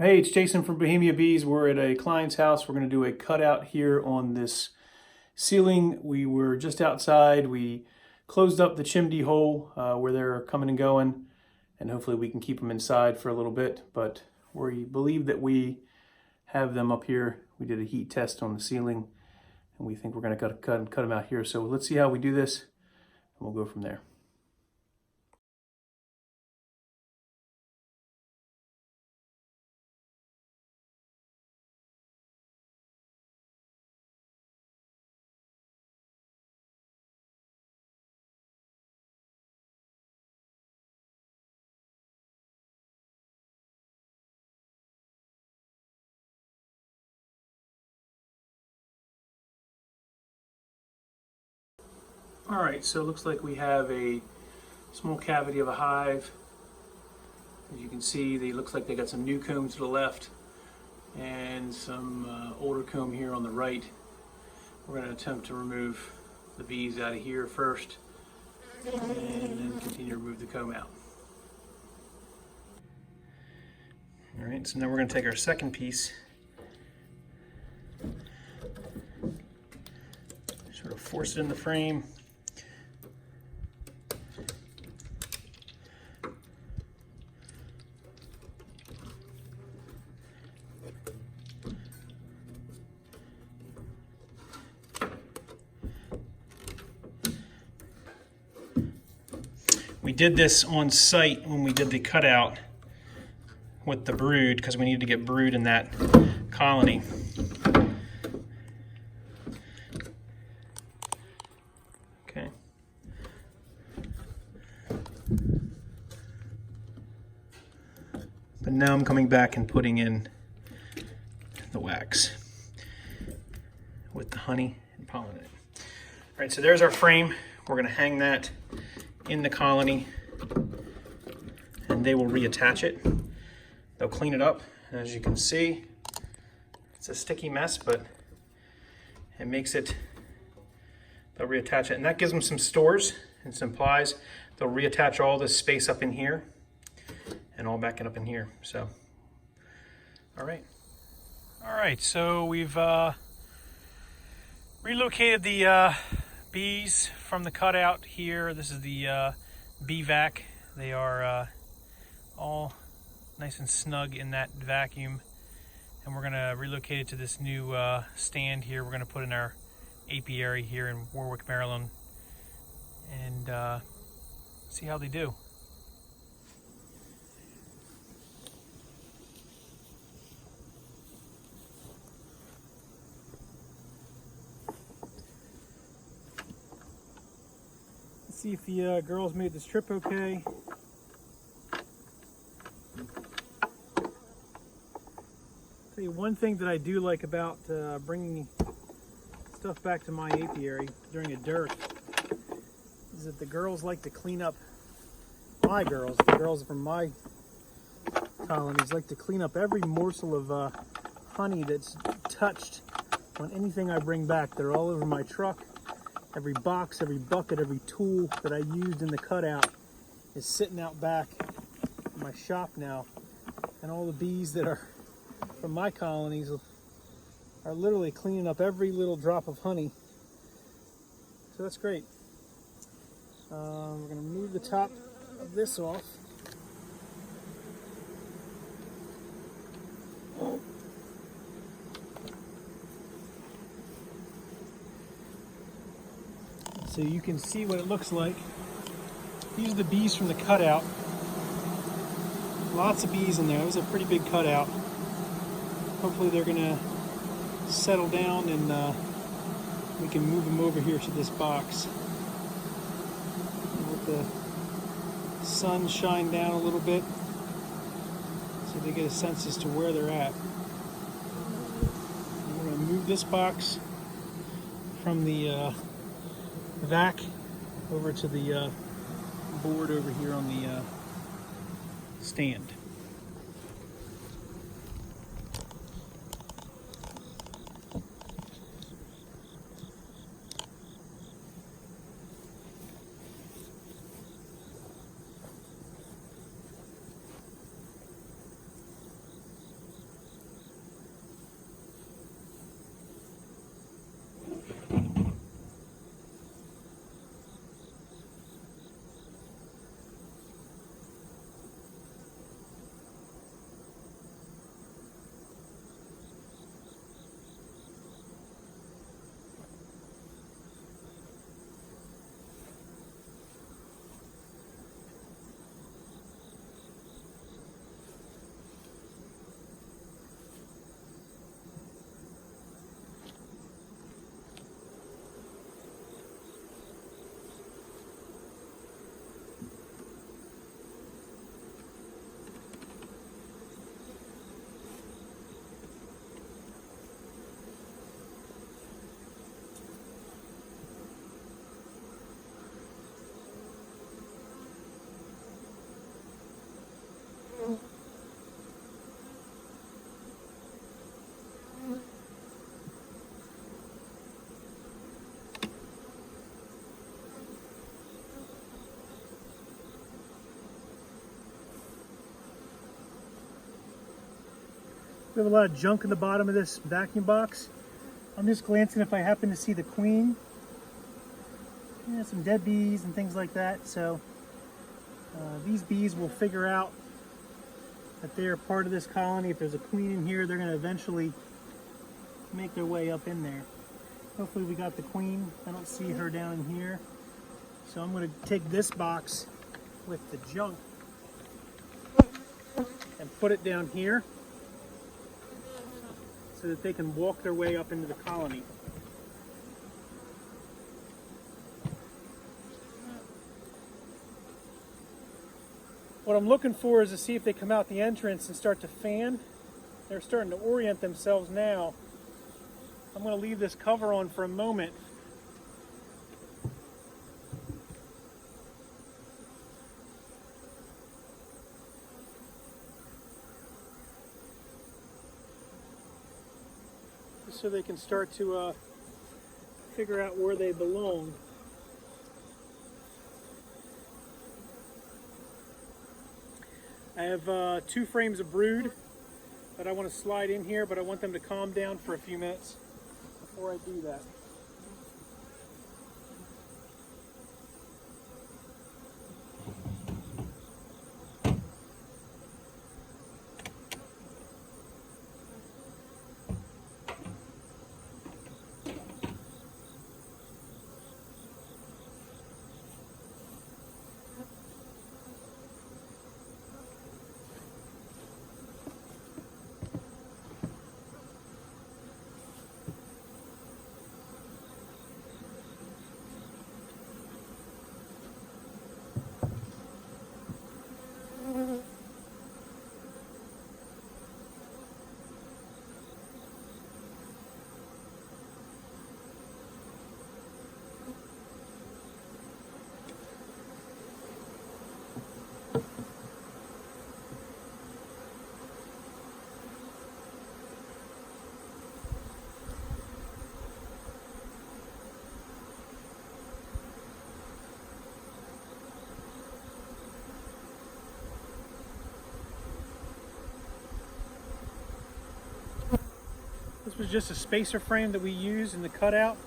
Hey, it's Jason from Bohemia Bees. We're at a client's house. We're going to do a cutout here on this ceiling. We were just outside. We closed up the chimney hole where they're coming and going, and hopefully we can keep them inside for a little bit. But we believe that we have them up here. We did a heat test on the ceiling, and we think we're going to cut them out here. So let's see how we do this, and we'll go from there. All right, so it looks like we have a small cavity of a hive. As you can see, they looks like they got some new comb to the left and some older comb here on the right. We're going to attempt to remove the bees out of here first and then continue to remove the comb out. All right, so now we're going to take our second piece, sort of force it in the frame. We did this on site when we did the cutout with the brood because we needed to get brood in that colony. Okay. But now I'm coming back and putting in the wax with the honey and pollen in it. All right, so there's our frame. We're going to hang that in the colony and they will reattach it. They'll clean it up. As you can see, it's a sticky mess, but it makes it, they'll reattach it. And that gives them some stores and some plies. They'll reattach all this space up in here and all back it up in here. So, all right. All right, so we've relocated the bees from the cutout here. This is the bee vac. They are all nice and snug in that vacuum, and we're gonna relocate it to this new stand here. We're gonna put in our apiary here in Warwick, Maryland, and see how they do. See if the girls made this trip okay. Tell you one thing that I do like about bringing stuff back to my apiary during a dearth is that the girls like to clean up, the girls from my colonies like to clean up every morsel of honey that's touched on anything I bring back. They're all over my truck. Every box, every bucket, every tool that I used in the cutout is sitting out back in my shop now. And all the bees that are from my colonies are literally cleaning up every little drop of honey. So that's great. We're going to move the top of this off. So you can see what it looks like. These are the bees from the cutout. Lots of bees in there. It was a pretty big cutout. Hopefully they're gonna settle down and we can move them over here to this box. And let the sun shine down a little bit so they get a sense as to where they're at. And we're gonna move this box from the vac over to the board over here on the stand. We have a lot of junk in the bottom of this vacuum box. I'm just glancing if I happen to see the queen. Yeah, some dead bees and things like that. So these bees will figure out that they are part of this colony. If there's a queen in here, they're going to eventually make their way up in there. Hopefully we got the queen. I don't see her down in here. So I'm going to take this box with the junk and put it down here so that they can walk their way up into the colony. What I'm looking for is to see if they come out the entrance and start to fan. They're starting to orient themselves now. I'm going to leave this cover on for a moment. Just so they can start to figure out where they belong. I have 2 frames of brood that I want to slide in here, but I want them to calm down for a few minutes before I do that. This was just a spacer frame that we used in the cutout.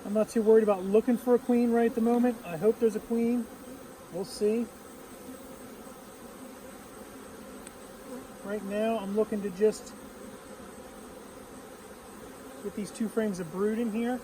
I'm not too worried about looking for a queen right at the moment. I hope there's a queen. We'll see. Right now, I'm looking to just get these 2 frames of brood in here.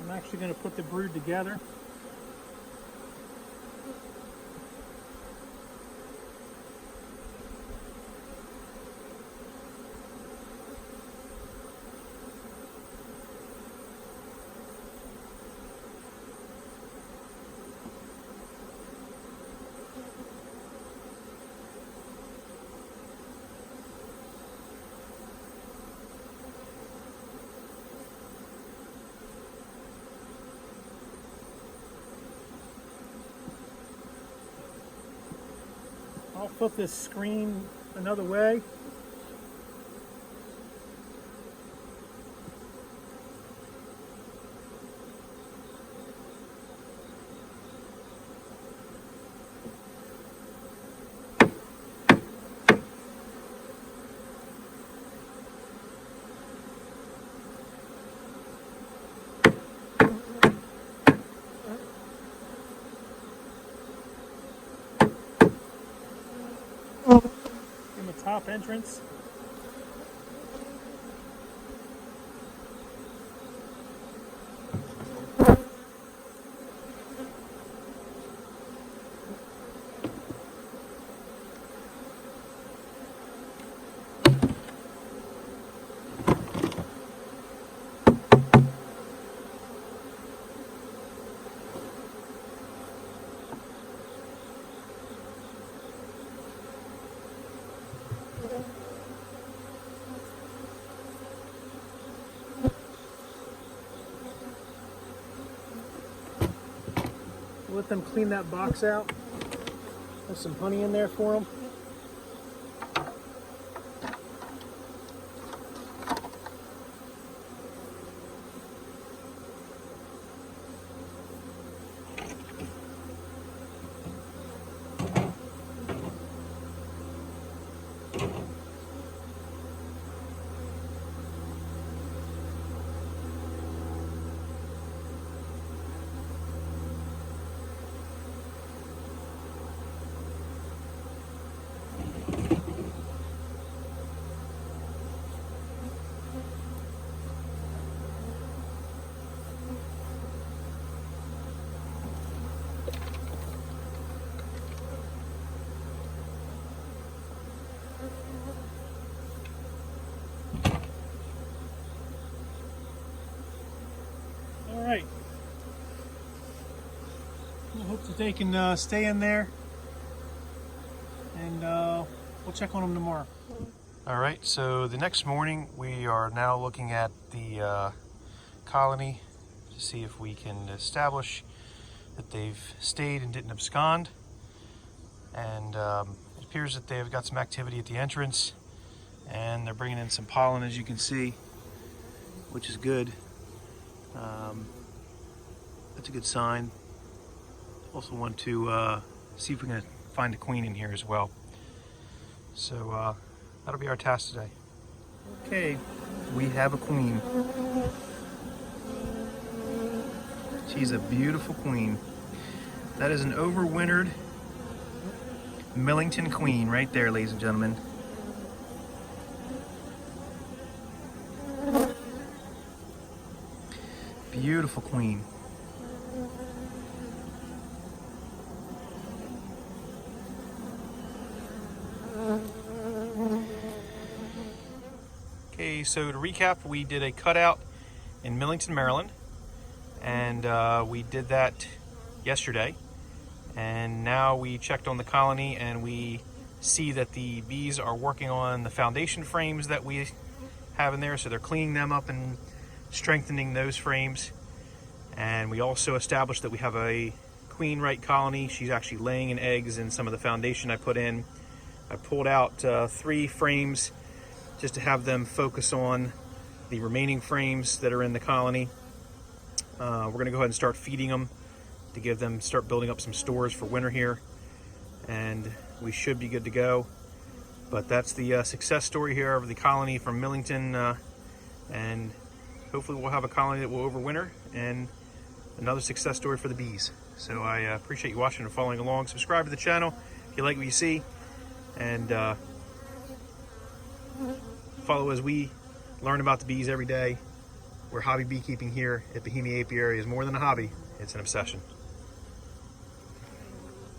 I'm actually going to put the brood together. I'll flip this screen another way. in the top entrance. Let them clean that box out. There's some honey in there for them. Alright, I hope that they can stay in there, and we'll check on them tomorrow. Alright, so the next morning we are now looking at the colony to see if we can establish that they've stayed and didn't abscond. And it appears that they've got some activity at the entrance, and they're bringing in some pollen, as you can see, which is good. That's a good sign. Also want to see if we can find a queen in here as well. So that'll be our task today. Okay, we have a queen. She's a beautiful queen. That is an overwintered Millington queen right there, ladies and gentlemen. Beautiful queen. Okay, so to recap, we did a cutout in Millington, Maryland, and we did that yesterday. And now we checked on the colony, and we see that the bees are working on the foundation frames that we have in there, so they're cleaning them up and strengthening those frames. And we also established that we have a queen right colony. She's actually laying in eggs in some of the foundation I put in. I pulled out 3 frames just to have them focus on the remaining frames that are in the colony. We're going to go ahead and start feeding them to give them, start building up some stores for winter here, and we should be good to go. But that's the success story here of the colony from Millington, and hopefully we'll have a colony that will overwinter, and another success story for the bees. So I appreciate you watching and following along. Subscribe to the channel if you like what you see, and follow as we learn about the bees every day. We're hobby beekeeping here at Bohemia Apiary is more than a hobby, it's an obsession.